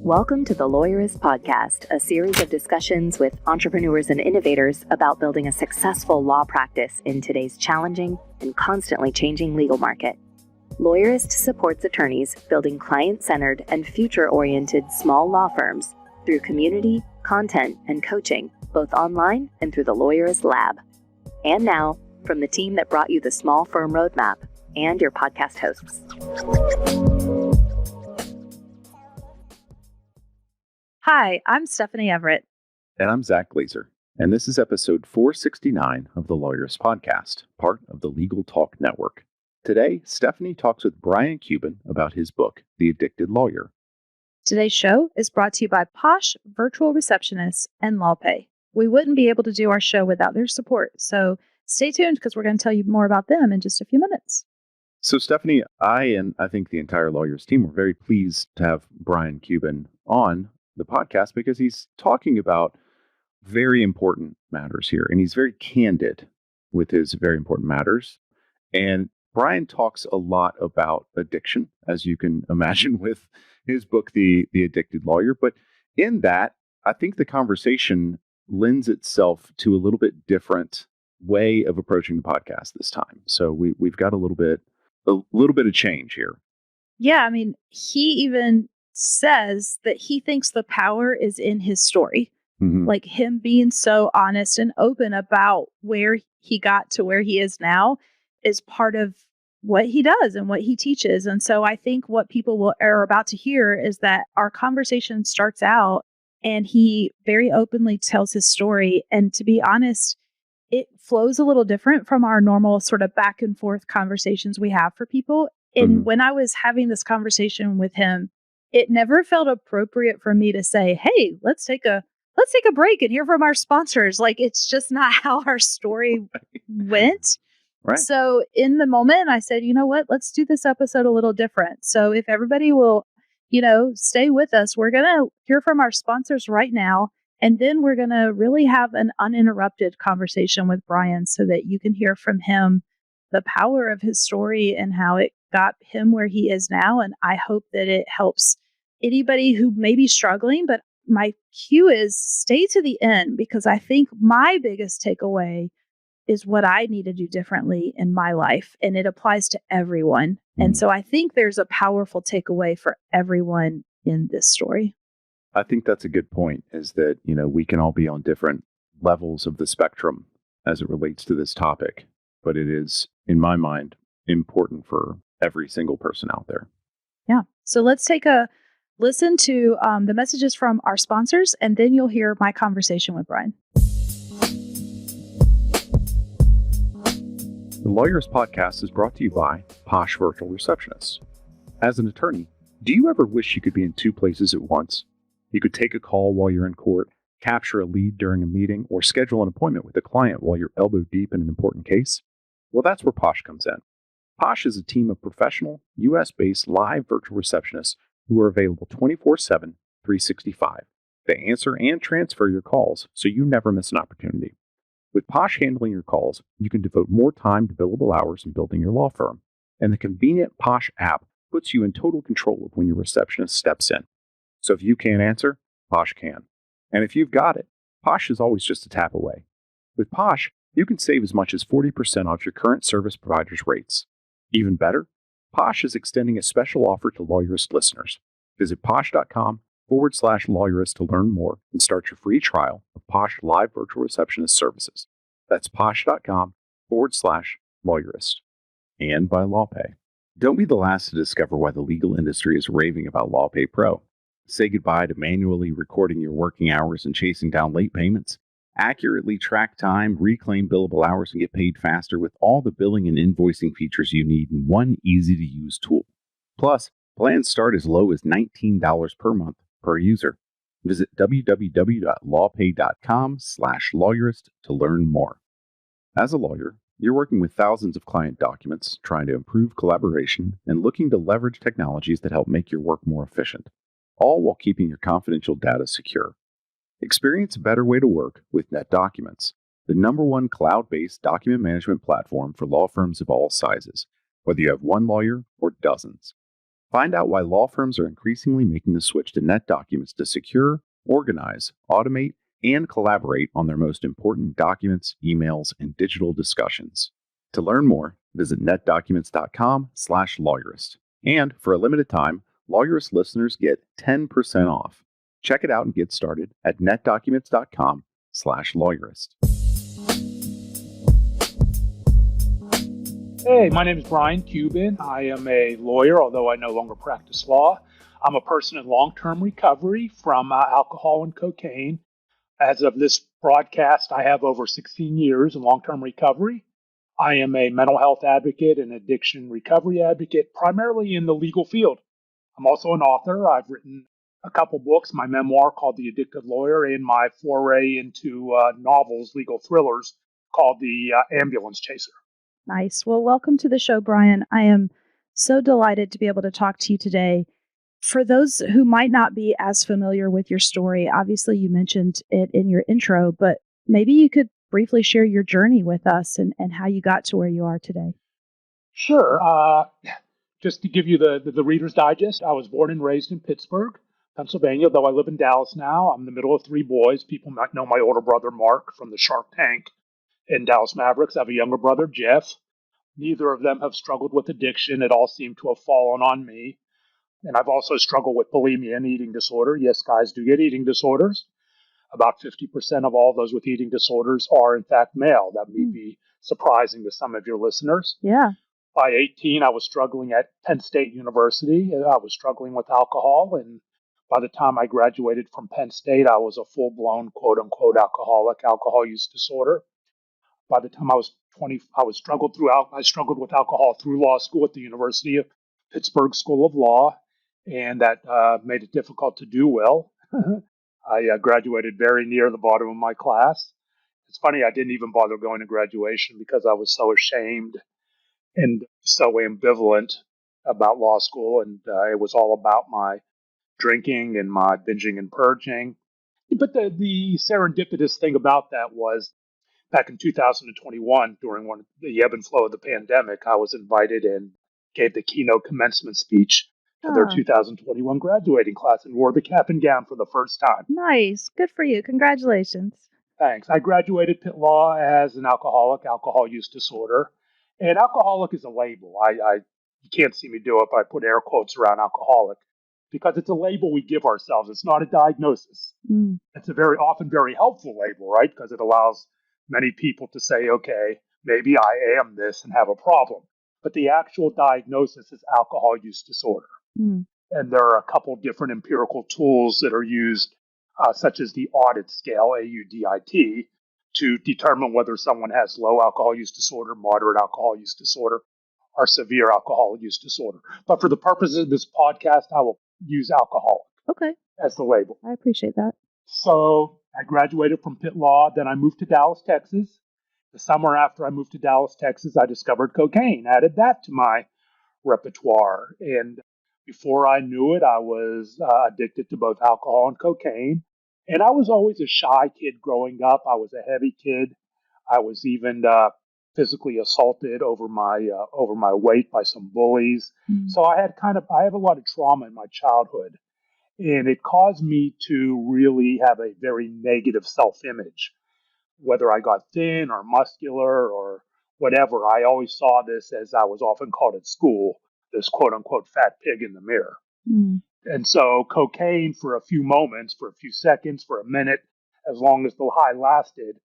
Welcome to the Lawyerist podcast, a series of discussions with entrepreneurs and innovators about building a successful law practice in today's challenging and constantly changing legal market. Lawyerist supports attorneys building client-centered and future-oriented small law firms through community, content, and coaching, both online and through the Lawyerist Lab. And now, from the team that brought you the Small Firm Roadmap and your podcast hosts. Hi, I'm Stephanie Everett. And I'm Zach Glazer. And this is episode 469 of the Lawyerist podcast, part of the Legal Talk Network. Today, Stephanie talks with Brian Cuban about his book, The Addicted Lawyer. Today's show is brought to you by Posh Virtual Receptionists and LawPay. We wouldn't be able to do our show without their support, so stay tuned because we're going to tell you more about them in just a few minutes. So Stephanie, I think the entire Lawyerist team were very pleased to have Brian Cuban on the podcast because he's talking about very important matters here, and he's very candid with his very important matters. And Brian talks a lot about addiction, as you can imagine with his book, The Addicted Lawyer. But in that, I think the conversation lends itself to a little bit different way of approaching the podcast this time. So we've got a little bit of change here. Yeah, I mean, he even says that he thinks the power is in his story. Mm-hmm. Like him being so honest and open about where he got to where he is now is part of what he does and what he teaches. And so I think what people are about to hear is that our conversation starts out and he very openly tells his story. And to be honest, it flows a little different from our normal sort of back and forth conversations we have for people. And when I was having this conversation with him, it never felt appropriate for me to say, hey, let's take a break and hear from our sponsors. Like, it's just not how our story went. Right. So in the moment, I said, you know what, let's do this episode a little different. So if everybody will, stay with us, we're going to hear from our sponsors right now. And then we're going to really have an uninterrupted conversation with Brian so that you can hear from him the power of his story and how it got him where he is now. And I hope that it helps anybody who may be struggling. But my cue is stay to the end, because I think my biggest takeaway is what I need to do differently in my life. And it applies to everyone. And so I think there's a powerful takeaway for everyone in this story. I think that's a good point, is that, we can all be on different levels of the spectrum as it relates to this topic. But it is, in my mind, important for every single person out there. Yeah. So let's take a listen to the messages from our sponsors, and then you'll hear my conversation with Brian. The Lawyerist podcast is brought to you by Posh Virtual Receptionists. As an attorney, do you ever wish you could be in two places at once? You could take a call while you're in court, capture a lead during a meeting, or schedule an appointment with a client while you're elbow deep in an important case? Well, that's where Posh comes in. Posh is a team of professional, U.S.-based live virtual receptionists who are available 24/7, 365. They answer and transfer your calls, so you never miss an opportunity. With Posh handling your calls, you can devote more time to billable hours in building your law firm. And the convenient Posh app puts you in total control of when your receptionist steps in. So if you can't answer, Posh can. And if you've got it, Posh is always just a tap away. With Posh, you can save as much as 40% off your current service provider's rates. Even better, Posh is extending a special offer to Lawyerist listeners. Visit posh.com/Lawyerist to learn more and start your free trial of Posh Live Virtual Receptionist services. That's posh.com/Lawyerist. And by LawPay. Don't be the last to discover why the legal industry is raving about LawPay Pro. Say goodbye to manually recording your working hours and chasing down late payments. Accurately track time, reclaim billable hours, and get paid faster with all the billing and invoicing features you need in one easy-to-use tool. Plus, plans start as low as $19 per month per user. Visit www.lawpay.com/lawyerist to learn more. As a lawyer, you're working with thousands of client documents, trying to improve collaboration, and looking to leverage technologies that help make your work more efficient, all while keeping your confidential data secure. Experience a better way to work with NetDocuments, the #1 cloud-based document management platform for law firms of all sizes, whether you have one lawyer or dozens. Find out why law firms are increasingly making the switch to NetDocuments to secure, organize, automate, and collaborate on their most important documents, emails, and digital discussions. To learn more, visit netdocuments.com/lawyerist. And for a limited time, Lawyerist listeners get 10% off. Check it out and get started at netdocuments.com/lawyerist. Hey, my name is Brian Cuban. I am a lawyer, although I no longer practice law. I'm a person in long-term recovery from alcohol and cocaine. As of this broadcast, I have over 16 years in long-term recovery. I am a mental health advocate and addiction recovery advocate, primarily in the legal field. I'm also an author. I've written a couple books, my memoir called The Addicted Lawyer, and my foray into novels, legal thrillers, called The Ambulance Chaser. Nice. Well, welcome to the show, Brian. I am so delighted to be able to talk to you today. For those who might not be as familiar with your story, obviously you mentioned it in your intro, but maybe you could briefly share your journey with us and how you got to where you are today. Sure. Just to give you the Reader's Digest, I was born and raised in Pittsburgh, Pennsylvania, though I live in Dallas now. I'm the middle of three boys. People might know my older brother, Mark, from the Shark Tank in Dallas Mavericks. I have a younger brother, Jeff. Neither of them have struggled with addiction. It all seemed to have fallen on me. And I've also struggled with bulimia and eating disorder. Yes, guys do get eating disorders. About 50% of all those with eating disorders are, in fact, male. That may be surprising to some of your listeners. Yeah. By 18, I was struggling at Penn State University. I was struggling with alcohol. And by the time I graduated from Penn State, I was a full-blown, quote-unquote, alcoholic, alcohol use disorder. By the time I was 20, I struggled with alcohol through law school at the University of Pittsburgh School of Law, and that made it difficult to do well. I graduated very near the bottom of my class. It's funny, I didn't even bother going to graduation because I was so ashamed and so ambivalent about law school, and it was all about my drinking and my binging and purging. But the serendipitous thing about that was back in 2021, during the ebb and flow of the pandemic, I was invited and gave the keynote commencement speech to their 2021 graduating class and wore the cap and gown for the first time. Nice. Good for you. Congratulations. Thanks. I graduated Pitt Law as an alcoholic, alcohol use disorder. And alcoholic is a label. You can't see me do it, but I put air quotes around alcoholic because it's a label we give ourselves. It's not a diagnosis. It's a often very helpful label, right? Because it allows many people to say, okay, maybe I am this and have a problem. But the actual diagnosis is alcohol use disorder. And there are a couple different empirical tools that are used, such as the audit scale, AUDIT, to determine whether someone has low alcohol use disorder, moderate alcohol use disorder, or severe alcohol use disorder. But for the purposes of this podcast, I will use alcoholic as the label. I appreciate that. So I graduated from Pitt Law. Then I moved to Dallas, Texas. The summer after I moved to Dallas, Texas, I discovered cocaine, added that to my repertoire. And before I knew it, I was addicted to both alcohol and cocaine. And I was always a shy kid growing up. I was a heavy kid. I was even physically assaulted over my weight by some bullies. So I have a lot of trauma in my childhood. And it caused me to really have a very negative self-image. Whether I got thin or muscular or whatever, I always saw this, as I was often called at school, this quote-unquote fat pig in the mirror. And so cocaine for a few moments, for a few seconds, for a minute, as long as the high lasted,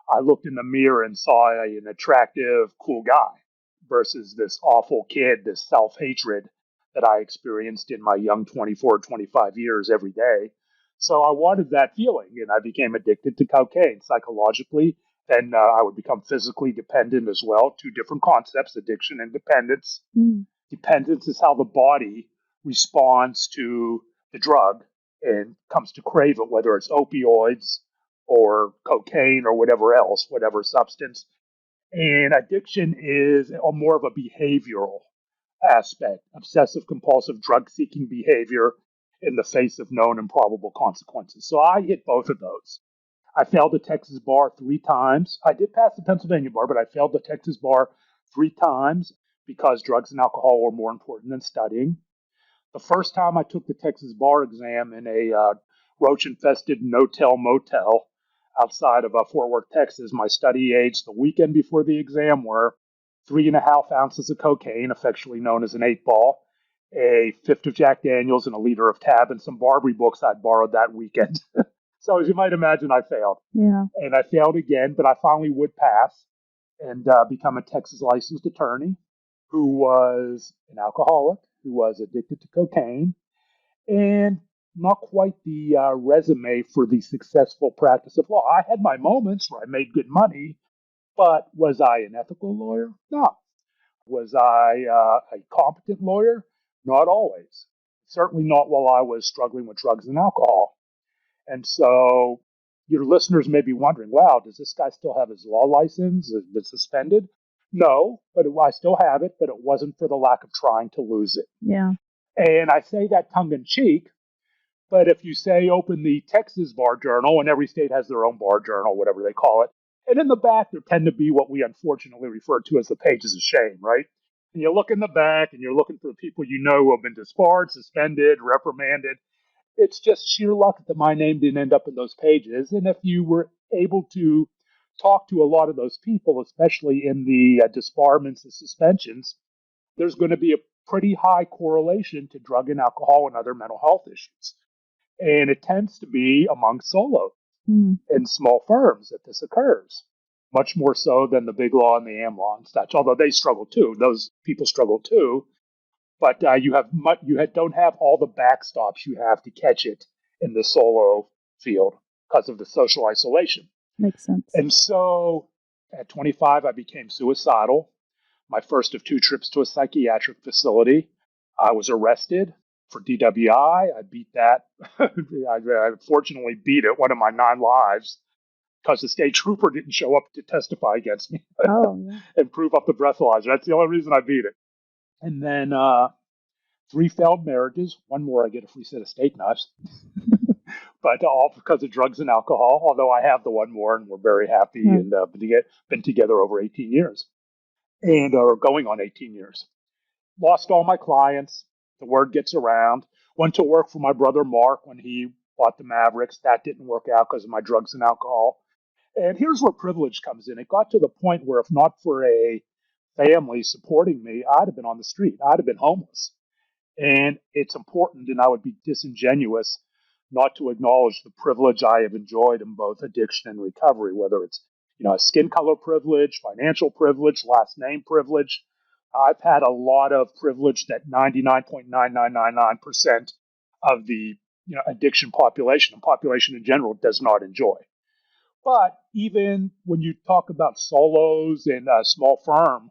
I looked in the mirror and saw an attractive, cool guy versus this awful kid, this self-hatred that I experienced in my young 24, 25 years every day. So I wanted that feeling, and I became addicted to cocaine psychologically. Then I would become physically dependent as well. Two different concepts, addiction and dependence. Dependence is how the body responds to the drug and comes to crave it, whether it's opioids or cocaine or whatever else, whatever substance. And addiction is more of a behavioral aspect, obsessive compulsive drug seeking behavior in the face of known and probable consequences. So I hit both of those. I failed the Texas bar 3 times. I did pass the Pennsylvania bar, but I failed the Texas bar 3 times because drugs and alcohol were more important than studying. The first time I took the Texas bar exam in a roach-infested no-tell motel outside of Fort Worth, Texas, my study aids the weekend before the exam were 3.5 ounces of cocaine, affectionately known as an 8-ball, a fifth of Jack Daniels, and a liter of Tab, and some Barbary books I'd borrowed that weekend. So as you might imagine, I failed. Yeah. And I failed again, but I finally would pass and become a Texas licensed attorney who was an alcoholic, who was addicted to cocaine, and not quite the resume for the successful practice of law. I had my moments where I made good money, but was I an ethical lawyer? No. Was I a competent lawyer? Not always. Certainly not while I was struggling with drugs and alcohol. And so your listeners may be wondering, wow, does this guy still have his law license? Has it been suspended? No, but I still have it, but it wasn't for the lack of trying to lose it. Yeah. And I say that tongue in cheek, but if you say open the Texas Bar Journal, and every state has their own bar journal, whatever they call it, and in the back there tend to be what we unfortunately refer to as the pages of shame, right? And you look in the back and you're looking for the people you know who have been disbarred, suspended, reprimanded. It's just sheer luck that my name didn't end up in those pages. And if you were able to talk to a lot of those people, especially in the disbarments and suspensions, there's going to be a pretty high correlation to drug and alcohol and other mental health issues. And it tends to be among solos in small firms that this occurs, much more so than the big law and the am law and such, although they struggle too. Those people struggle too. But don't have all the backstops you have to catch it in the solo field because of the social isolation. Makes sense. And so at 25, I became suicidal. My first of 2 trips to a psychiatric facility. I was arrested for DWI. I beat that. I fortunately beat it, one of my 9 lives, because the state trooper didn't show up to testify against me and prove up the breathalyzer. That's the only reason I beat it. And then 3 failed marriages. One more, I get a free set of steak knives. But all because of drugs and alcohol, although I have the one more, and we're very happy and been together over 18 years and are going on 18 years. Lost all my clients. The word gets around. Went to work for my brother Mark when he bought the Mavericks. That didn't work out because of my drugs and alcohol. And here's where privilege comes in. It got to the point where if not for a family supporting me, I'd have been on the street. I'd have been homeless. And it's important, and I would be disingenuous not to acknowledge the privilege I have enjoyed in both addiction and recovery, whether it's a skin color privilege, financial privilege, last name privilege. I've had a lot of privilege that 99.9999% of the addiction population and population in general does not enjoy. But even when you talk about solos in a small firm,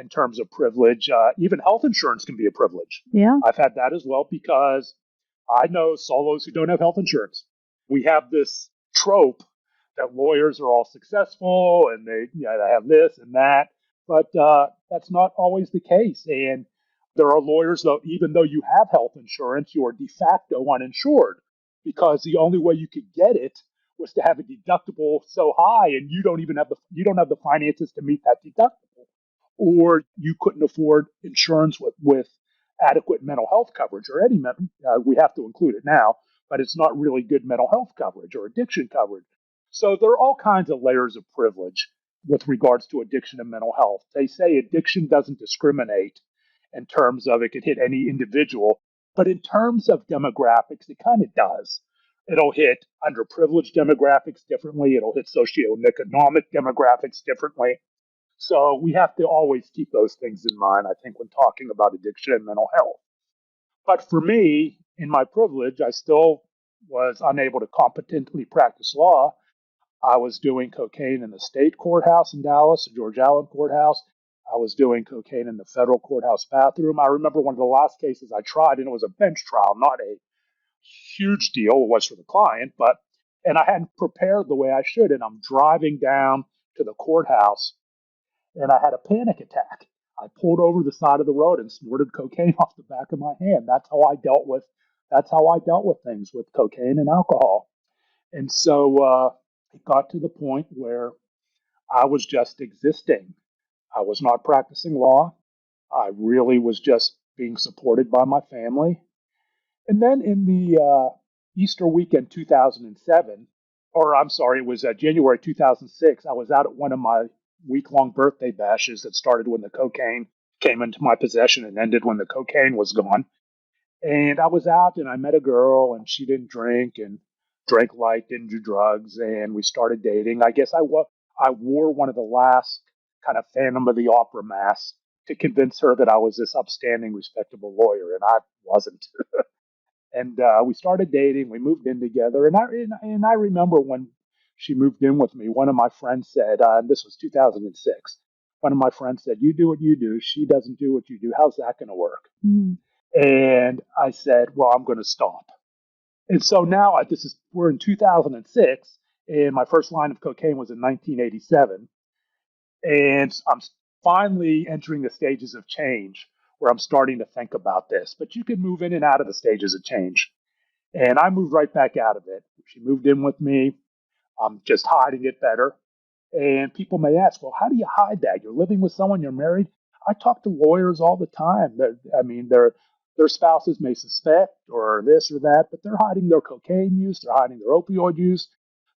in terms of privilege, even health insurance can be a privilege. Yeah. I've had that as well because I know solos who don't have health insurance. We have this trope that lawyers are all successful and they have this and that, but that's not always the case. And there are lawyers, though, even though you have health insurance, you are de facto uninsured because the only way you could get it was to have a deductible so high, and you don't have the finances to meet that deductible, or you couldn't afford insurance with adequate mental health coverage or any we have to include it now, but it's not really good mental health coverage or addiction coverage. So there are all kinds of layers of privilege with regards to addiction and mental health. They say addiction doesn't discriminate in terms of it could hit any individual, but in terms of demographics, it kind of does. It'll hit underprivileged demographics differently. It'll hit socioeconomic demographics differently. So we have to always keep those things in mind, I think, when talking about addiction and mental health. But for me, in my privilege, I still was unable to competently practice law. I was doing cocaine in the state courthouse in Dallas, the George Allen courthouse. I was doing cocaine in the federal courthouse bathroom. I remember one of the last cases I tried, and it was a bench trial, not a huge deal. It was for the client, and I hadn't prepared the way I should. And I'm driving down to the courthouse, and I had a panic attack. I pulled over the side of the road and snorted cocaine off the back of my hand. That's how I dealt with things with cocaine and alcohol. And so it got to the point where I was just existing. I was not practicing law. I really was just being supported by my family. And then in the Easter weekend 2007, or I'm sorry, it was January 2006, I was out at one of my week-long birthday bashes that started when the cocaine came into my possession and ended when the cocaine was gone. And I was out and I met a girl and she didn't drink and drank light, didn't do drugs, and we started dating. I guess I wore one of the last kind of Phantom of the Opera masks to convince her that I was this upstanding, respectable lawyer, and I wasn't. And we started dating. We moved in together, and I remember when she moved in with me. One of my friends said, and this was 2006. One of my friends said, "You do what you do. She doesn't do what you do. How's that going to work?" Mm. And I said, "Well, I'm going to stop." And so now we're in 2006, and my first line of cocaine was in 1987, and I'm finally entering the stages of change where I'm starting to think about this. But you can move in and out of the stages of change. And I moved right back out of it. She moved in with me. I'm just hiding it better. And people may ask, well, how do you hide that? You're living with someone, you're married. I talk to lawyers all the time. Their spouses may suspect or this or that, but they're hiding their cocaine use, they're hiding their opioid use,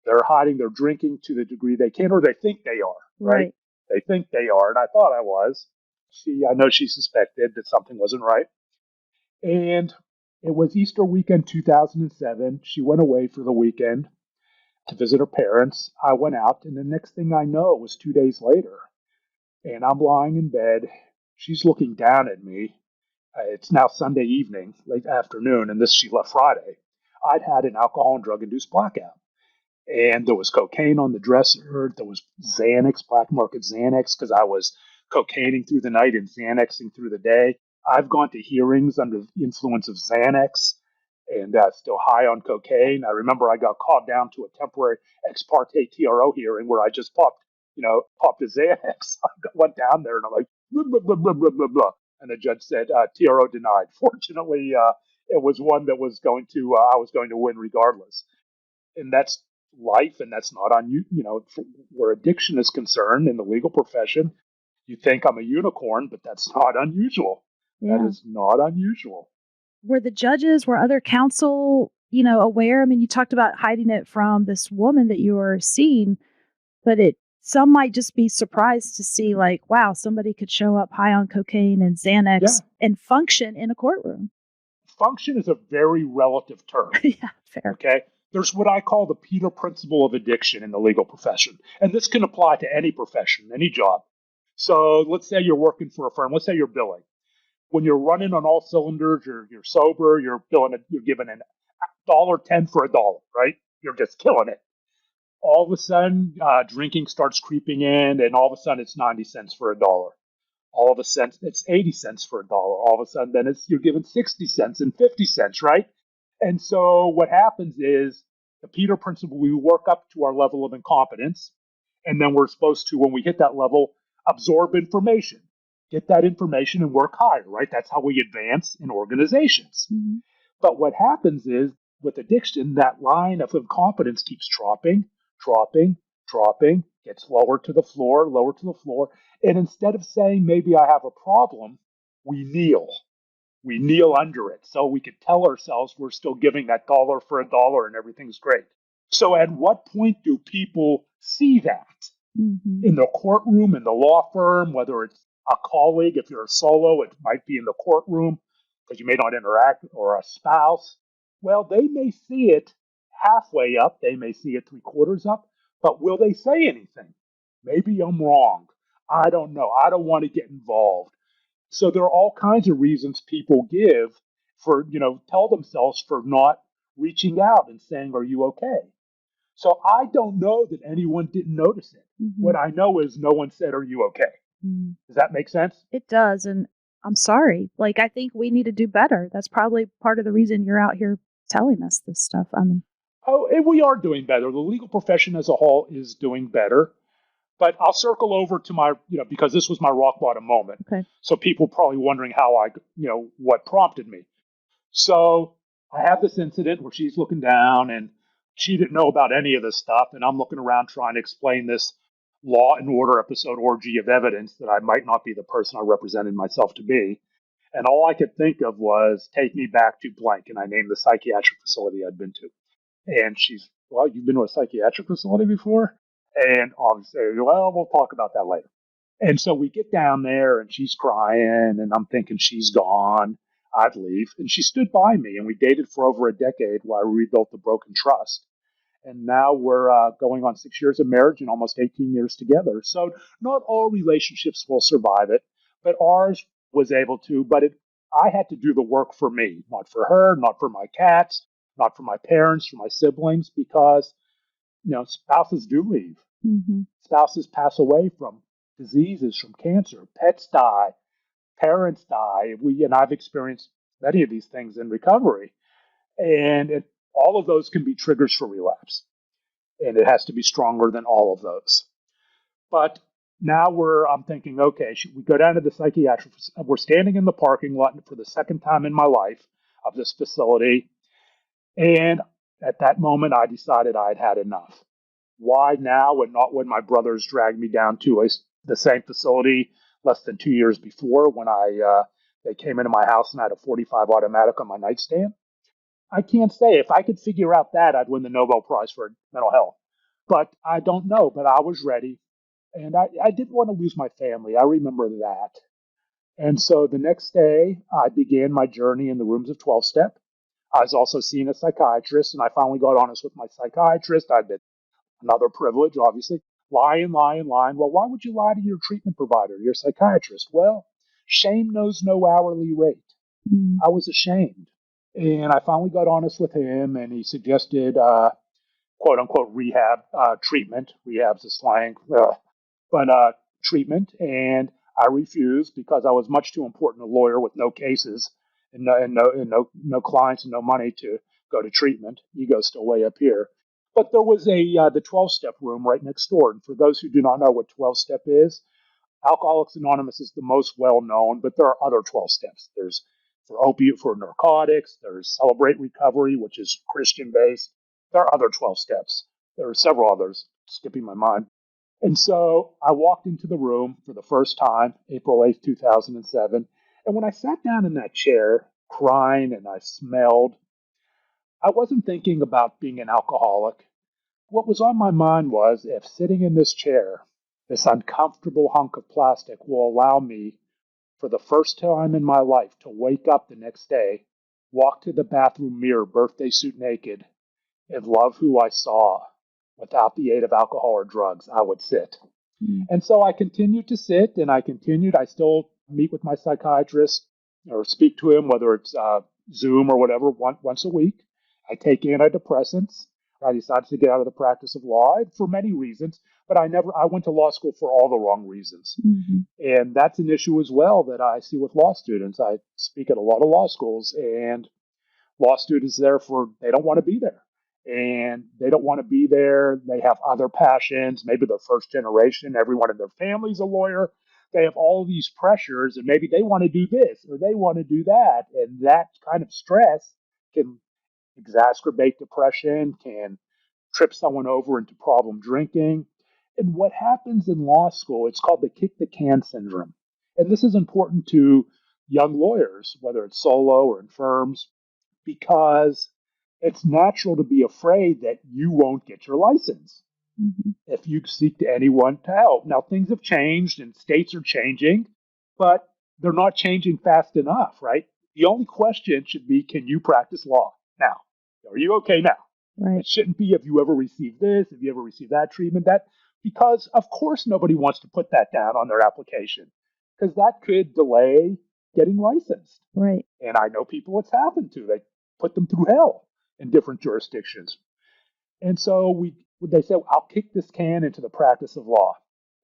they're hiding their drinking to the degree they can, or they think they are, right? They think they are, and I thought I was. I know she suspected that something wasn't right. And it was Easter weekend 2007. She went away for the weekend to visit her parents. I went out, and the next thing I know, it was 2 days later. And I'm lying in bed. She's looking down at me. It's now Sunday evening, late afternoon, and she left Friday. I'd had an alcohol and drug-induced blackout. And there was cocaine on the dresser. There was Xanax, black market Xanax, because I was cocaining through the night and Xanaxing through the day. I've gone to hearings under the influence of Xanax and still high on cocaine. I remember I got called down to a temporary ex parte TRO hearing where I just popped a Xanax. I went down there and I'm like, blah, blah, blah, blah, blah, blah, blah. And the judge said, TRO denied. Fortunately, it was one that I was going to win regardless. And that's life, and that's not on you. Where addiction is concerned in the legal profession, you think I'm a unicorn, but that's not unusual. Yeah. That is not unusual. Were other counsel, aware? I mean, you talked about hiding it from this woman that you were seeing, but some might just be surprised to see, like, wow, somebody could show up high on cocaine and Xanax and function in a courtroom. Function is a very relative term. Yeah, fair. Okay. There's what I call the Peter principle of addiction in the legal profession. And this can apply to any profession, any job. So let's say you're working for a firm. Let's say you're billing. When you're running on all cylinders, you're sober, you're giving $1.10 for $1, right? You're just killing it. All of a sudden, drinking starts creeping in, and all of a sudden it's 90 cents for $1. All of a sudden it's 80 cents for $1. All of a sudden then you're giving 60 cents and 50 cents, right? And so what happens is the Peter principle, we work up to our level of incompetence, and then we're supposed to, when we hit that level, absorb information, get that information and work higher, right? That's how we advance in organizations. Mm-hmm. But what happens is with addiction, that line of incompetence keeps dropping, gets lower to the floor. And instead of saying, maybe I have a problem, we kneel. We kneel under it so we could tell ourselves we're still giving that $1 for $1 and everything's great. So at what point do people see that? Mm-hmm. In the courtroom, in the law firm, whether it's a colleague, if you're a solo, it might be in the courtroom because you may not interact, or a spouse. Well, they may see it halfway up. They may see it 3/4 up, but will they say anything? Maybe I'm wrong. I don't know. I don't want to get involved. So there are all kinds of reasons people give for, tell themselves for not reaching out and saying, are you okay? So I don't know that anyone didn't notice it. Mm-hmm. What I know is no one said, are you okay? Mm-hmm. Does that make sense? It does. And I'm sorry. I think we need to do better. That's probably part of the reason you're out here telling us this stuff. We are doing better. The legal profession as a whole is doing better. But I'll circle over to because this was my rock bottom moment. Okay. So people probably wondering what prompted me. So I have this incident where she's looking down and she didn't know about any of this stuff. And I'm looking around trying to explain this Law and Order episode orgy of evidence that I might not be the person I represented myself to be. And all I could think of was, take me back to blank. And I named the psychiatric facility I'd been to. And she's, well, you've been to a psychiatric facility before? And obviously, well, we'll talk about that later. And so we get down there and she's crying and I'm thinking she's gone. I'd leave. And she stood by me and we dated for over a decade while we rebuilt the broken trust. And now we're going on 6 years of marriage and almost 18 years together. So not all relationships will survive it, but ours was able to. But I had to do the work for me, not for her, not for my cats, not for my parents, for my siblings, because spouses do leave. Mm-hmm. Spouses pass away from diseases, from cancer. Pets die. Parents die. I've experienced many of these things in recovery. And all of those can be triggers for relapse. And it has to be stronger than all of those. But now I'm thinking, okay, should we go down to the psychiatric? We're standing in the parking lot for the second time in my life of this facility. And at that moment, I decided I'd had enough. Why now and not when my brothers dragged me down to the same facility less than 2 years before when they came into my house and I had a .45 automatic on my nightstand? I can't say. If I could figure out that, I'd win the Nobel Prize for mental health. But I don't know. But I was ready. And I didn't want to lose my family. I remember that. And so the next day, I began my journey in the rooms of 12-step. I was also seeing a psychiatrist, and I finally got honest with my psychiatrist. I'd been another privilege, obviously. Lying. Well, why would you lie to your treatment provider, your psychiatrist? Well, shame knows no hourly rate. I was ashamed. And I finally got honest with him, and he suggested quote unquote rehab treatment. Rehab's a slang, but treatment. And I refused because I was much too important a lawyer with no cases and no clients and no money to go to treatment. Ego's still way up here. But there was the 12-step room right next door. And for those who do not know what 12-step is, Alcoholics Anonymous is the most well-known, but there are other 12 steps. There's for narcotics, there's Celebrate Recovery, which is Christian-based. There are other 12 steps. There are several others, skipping my mind. And so I walked into the room for the first time, April 8th, 2007. And when I sat down in that chair, crying and I smelled, I wasn't thinking about being an alcoholic. What was on my mind was, if sitting in this chair, this uncomfortable hunk of plastic will allow me, for the first time in my life, to wake up the next day, walk to the bathroom mirror, birthday suit naked, and love who I saw without the aid of alcohol or drugs, I would sit. And so I continued to sit, and I still meet with my psychiatrist or speak to him, whether it's Zoom or whatever, once a week. I take antidepressants. I decided to get out of the practice of law for many reasons, but I went to law school for all the wrong reasons. Mm-hmm. And that's an issue as well that I see with law students. I speak at a lot of law schools, and law students they don't want to be there. And they don't want to be there. They have other passions. Maybe they're first generation. Everyone in their family's a lawyer. They have all these pressures, and maybe they want to do this or they want to do that. And that kind of stress can exacerbate depression, can trip someone over into problem drinking. And what happens in law school, it's called the kick the can syndrome. And this is important to young lawyers, whether it's solo or in firms, because it's natural to be afraid that you won't get your license if you seek to anyone to help. Now, things have changed and states are changing, but they're not changing fast enough, right? The only question should be, can you practice law now? Are you okay now? Right. It shouldn't be, have you ever received this? Have you ever received that treatment? Because of course nobody wants to put that down on their application, because that could delay getting licensed. Right. And I know people it's happened to. They put them through hell in different jurisdictions. And so they say, I'll kick this can into the practice of law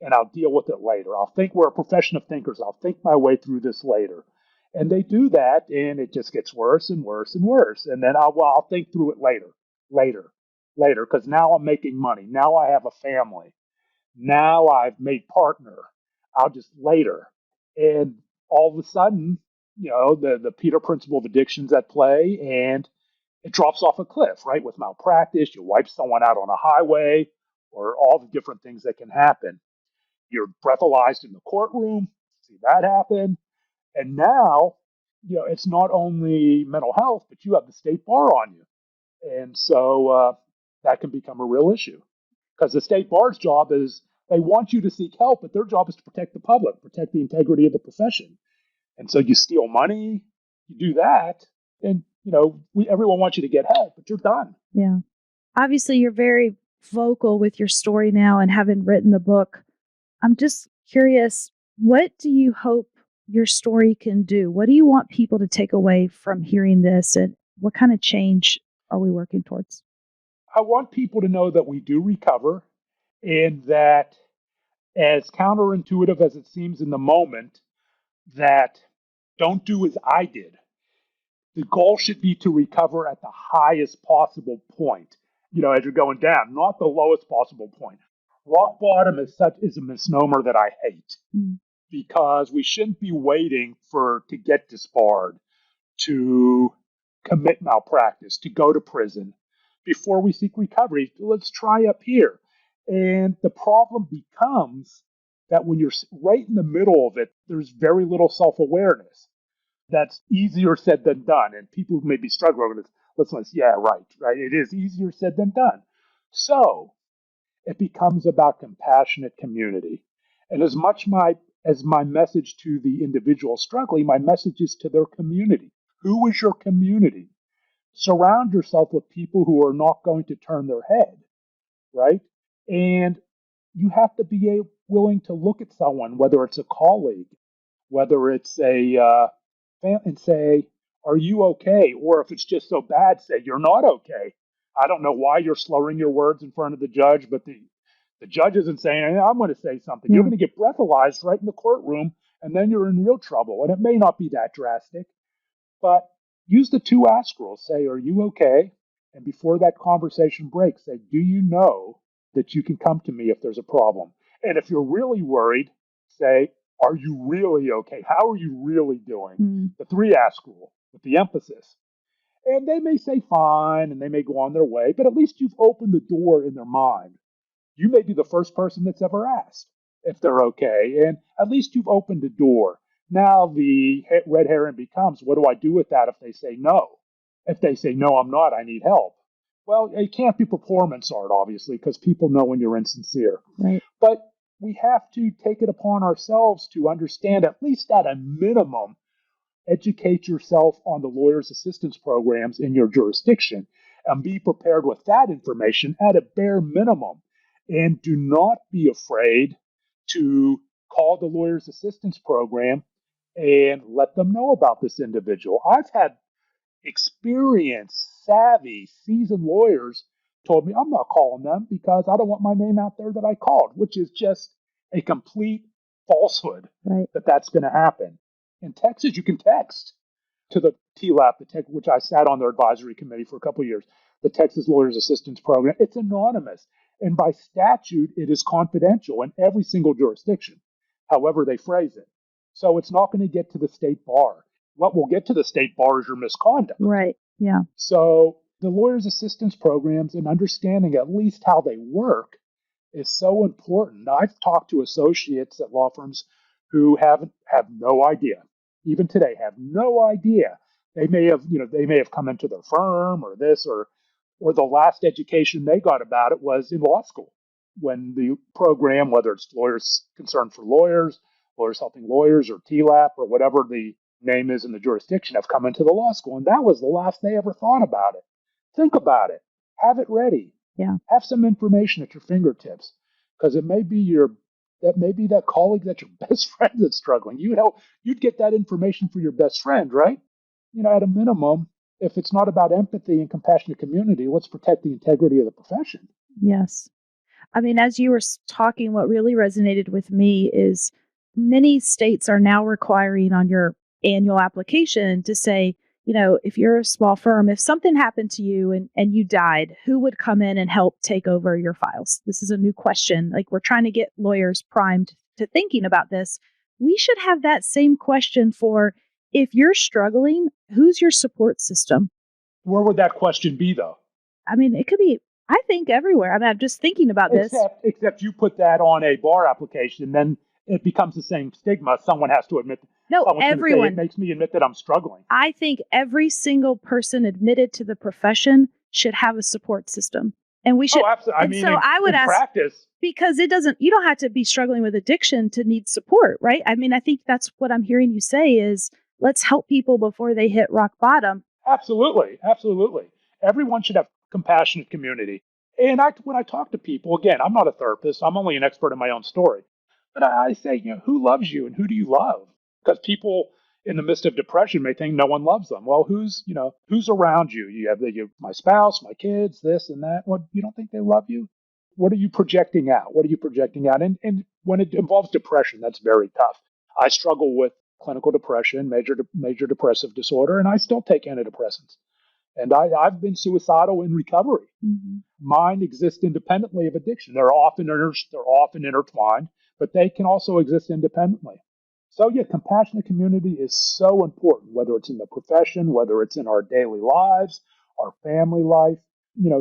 and I'll deal with it later. We're a profession of thinkers. I'll think my way through this later. And they do that, and it just gets worse and worse and worse. And then I'll think through it later, because now I'm making money. Now I have a family. Now I've made partner. I'll just later. And all of a sudden, the Peter principle of addiction's at play, and it drops off a cliff, right? With malpractice, you wipe someone out on a highway, or all the different things that can happen. You're breathalyzed in the courtroom. See that happen. And now it's not only mental health, but you have the state bar on you. And so that can become a real issue because the state bar's job is they want you to seek help, but their job is to protect the public, protect the integrity of the profession. And so you steal money, you do that, and everyone wants you to get help, but you're done. Yeah. Obviously, you're very vocal with your story now and having written the book. I'm just curious, what do you hope your story can do? What do you want people to take away from hearing this, and what kind of change are we working towards? I want people to know that we do recover, and that as counterintuitive as it seems in the moment, that don't do as I did. The goal should be to recover at the highest possible point, as you're going down, not the lowest possible point. Rock bottom is a misnomer that I hate because we shouldn't be waiting to get disbarred, to commit malpractice, to go to prison before we seek recovery. Let's try up here. And the problem becomes that when you're right in the middle of it, there's very little self-awareness. That's easier said than done. And people who may be struggling with this, listen, yeah, right. It is easier said than done. So it becomes about compassionate community. And as much as my message to the individual struggling, my message is to their community. Who is your community? Surround yourself with people who are not going to turn their head, right? And you have to be willing to look at someone, whether it's a colleague, whether it's and say, are you okay? Or if it's just so bad, say, you're not okay. I don't know why you're slurring your words in front of the judge, but the judge isn't saying, I'm going to say something. You're going to get breathalyzed right in the courtroom, and then you're in real trouble. And it may not be that drastic, but use the 2 ask rules. Say, are you okay? And before that conversation breaks, say, do you know that you can come to me if there's a problem? And if you're really worried, say, are you really okay? How are you really doing? The 3 ask rule with the emphasis. And they may say fine, and they may go on their way, but at least you've opened the door in their mind. You may be the first person that's ever asked if they're okay, and at least you've opened the door. Now the red herring becomes, what do I do with that if they say no? If they say, no, I'm not, I need help. Well, it can't be performance art, obviously, because people know when you're insincere. Right. But we have to take it upon ourselves to understand, at least at a minimum, educate yourself on the lawyer's assistance programs in your jurisdiction and be prepared with that information at a bare minimum. And do not be afraid to call the lawyer's assistance program and let them know about this individual. I've had experienced, savvy, seasoned lawyers told me I'm not calling them because I don't want my name out there that I called, which is just a complete falsehood that that's going to happen. In Texas, you can text to the TLAP, which I sat on their advisory committee for a couple of years, the Texas Lawyers Assistance Program. It's anonymous. And by statute, it is confidential in every single jurisdiction, however they phrase it. So it's not going to get to the state bar. What will get to the state bar is your misconduct. Right. Yeah. So the lawyers' assistance programs and understanding at least how they work is so important. I've talked to associates at law firms who have no idea. Even today, have no idea. They may have come into their firm or this or the last education they got about it was in law school when the program, whether it's Lawyers Concerned for Lawyers, Lawyers Helping Lawyers, or TLAP, or whatever the name is in the jurisdiction, have come into the law school. And that was the last they ever thought about it. Think about it. Have it ready. Yeah. Have some information at your fingertips, because it may be that colleague that's your best friend that's struggling. You'd get that information for your best friend, right? At a minimum, if it's not about empathy and compassionate community, let's protect the integrity of the profession. Yes. I mean, as you were talking, what really resonated with me is many states are now requiring on your annual application to say, if you're a small firm, if something happened to you and you died, who would come in and help take over your files? This is a new question. Like, we're trying to get lawyers primed to thinking about this. We should have that same question for, if you're struggling, who's your support system? Where would that question be, though? I mean, it could be, I think, everywhere. I mean, I'm just thinking about this. Except you put that on a bar application, then it becomes the same stigma. Someone has to admit, No, everyone. It makes me admit that I'm struggling. I think every single person admitted to the profession should have a support system. And we should. Oh, absolutely. I would ask, practice. Because you don't have to be struggling with addiction to need support, right? I mean, I think that's what I'm hearing you say is let's help people before they hit rock bottom. Absolutely. Absolutely. Everyone should have compassionate community. And when I talk to people, again, I'm not a therapist. I'm only an expert in my own story. But I say, who loves you and who do you love? Because people in the midst of depression may think no one loves them. Well, who's around you? You have my spouse, my kids, this and that. What, you don't think they love you? What are you projecting out? And when it involves depression, that's very tough. I struggle with clinical depression, major depressive disorder, and I still take antidepressants. And I've been suicidal in recovery. Mm-hmm. Mine exist independently of addiction. They're often intertwined, but they can also exist independently. So yeah, compassionate community is so important, whether it's in the profession, whether it's in our daily lives, our family life.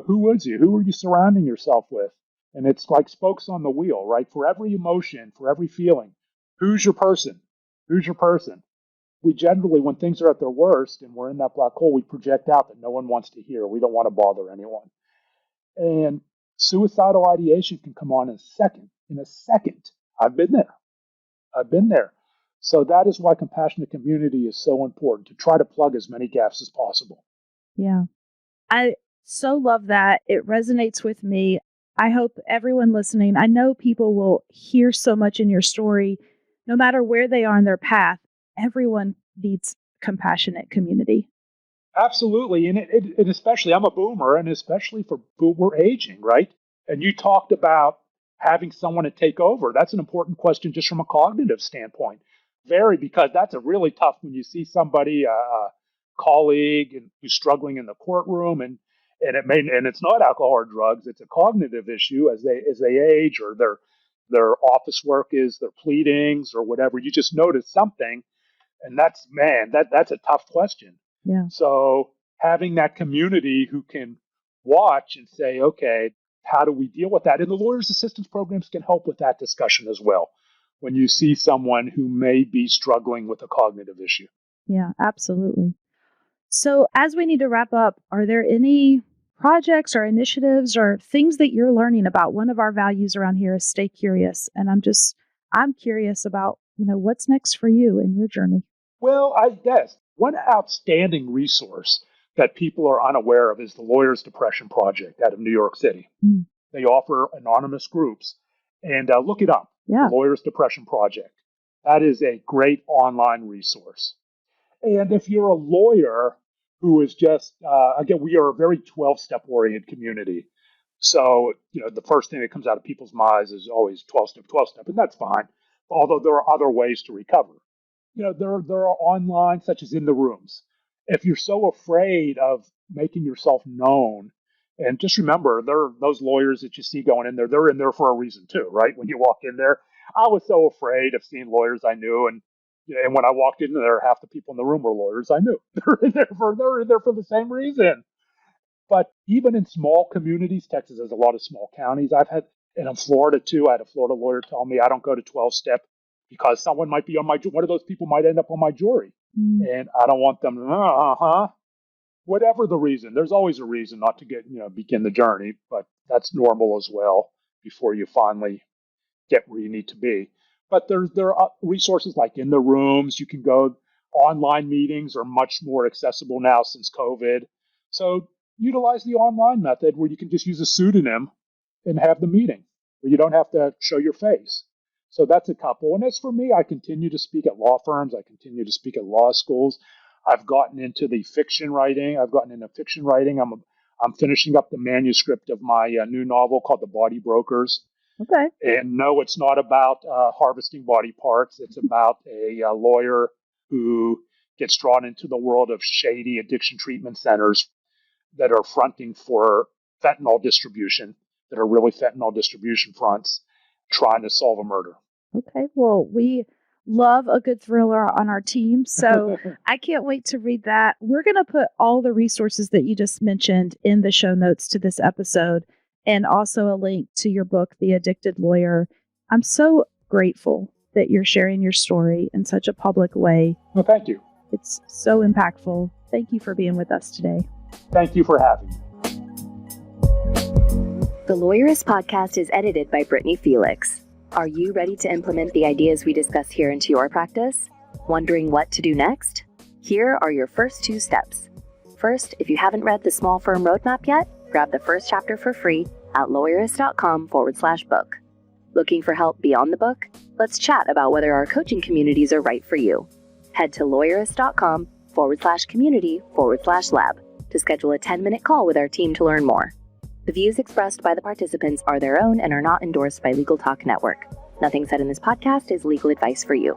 Who is you? Who are you surrounding yourself with? And it's like spokes on the wheel, right? For every emotion, for every feeling, who's your person? Who's your person? We generally, when things are at their worst and we're in that black hole, we project out that no one wants to hear. We don't want to bother anyone. And suicidal ideation can come on in a second. I've been there. So that is why compassionate community is so important, to try to plug as many gaps as possible. Yeah. I so love that. It resonates with me. I hope everyone listening, I know people will hear so much in your story, no matter where they are in their path. Everyone needs compassionate community. Absolutely. And especially, I'm a boomer, and especially for boomer aging, right? And you talked about having someone to take over. That's an important question just from a cognitive standpoint. Because that's a really tough when you see somebody, a colleague who's struggling in the courtroom, and it's not alcohol or drugs, it's a cognitive issue as they age, or their office work is their pleadings or whatever. You just notice something. And that's a tough question. Yeah. So having that community who can watch and say, okay, how do we deal with that? And the lawyers' assistance programs can help with that discussion as well, when you see someone who may be struggling with a cognitive issue. Yeah, absolutely. So as we need to wrap up, are there any projects or initiatives or things that you're learning about? One of our values around here is stay curious. And I'm curious about, what's next for you in your journey? Well, I guess one outstanding resource that people are unaware of is the Lawyers Depression Project out of New York City. Mm. They offer anonymous groups, and look it up. Yeah. The Lawyers Depression Project. That is a great online resource. And if you're a lawyer who is just, again, we are a very 12-step oriented community. So, the first thing that comes out of people's minds is always 12-step, and that's fine. Although there are other ways to recover. There are online, such as in the rooms. If you're so afraid of making yourself known, and just remember, those lawyers that you see going in there, they're in there for a reason too, right? When you walk in there, I was so afraid of seeing lawyers I knew, and when I walked in there, half the people in the room were lawyers I knew. They're in there for the same reason. But even in small communities, Texas has a lot of small counties. And in Florida too, I had a Florida lawyer tell me I don't go to 12-step because someone might be on one of those people might end up on my jury. Mm. And I don't want them whatever the reason. There's always a reason not to begin the journey, but that's normal as well before you finally get where you need to be. But there are resources like in the rooms. You can go. Online meetings are much more accessible now since COVID. So utilize the online method where you can just use a pseudonym and have the meeting, where you don't have to show your face. So that's a couple. And as for me, I continue to speak at law firms. I continue to speak at law schools. I've gotten into fiction writing. I'm finishing up the manuscript of my new novel called The Body Brokers. Okay. And no, it's not about harvesting body parts. It's about a lawyer who gets drawn into the world of shady addiction treatment centers that are fronting for fentanyl distribution, that are really fentanyl distribution fronts, trying to solve a murder. Okay. Well, we love a good thriller on our team, so I can't wait to read that. We're going to put all the resources that you just mentioned in the show notes to this episode, and also a link to your book, The Addicted Lawyer. I'm so grateful that you're sharing your story in such a public way. Well, thank you. It's so impactful. Thank you for being with us today. Thank you for having me. The Lawyerist podcast is edited by Brittany Felix. Are you ready to implement the ideas we discuss here into your practice? Wondering what to do next? Here are your first 2 steps. First, if you haven't read the Small Firm Roadmap yet, grab the first chapter for free at Lawyerist.com/book. Looking for help beyond the book? Let's chat about whether our coaching communities are right for you. Head to Lawyerist.com/community/lab to schedule a 10-minute call with our team to learn more. The views expressed by the participants are their own and are not endorsed by Legal Talk Network. Nothing said in this podcast is legal advice for you.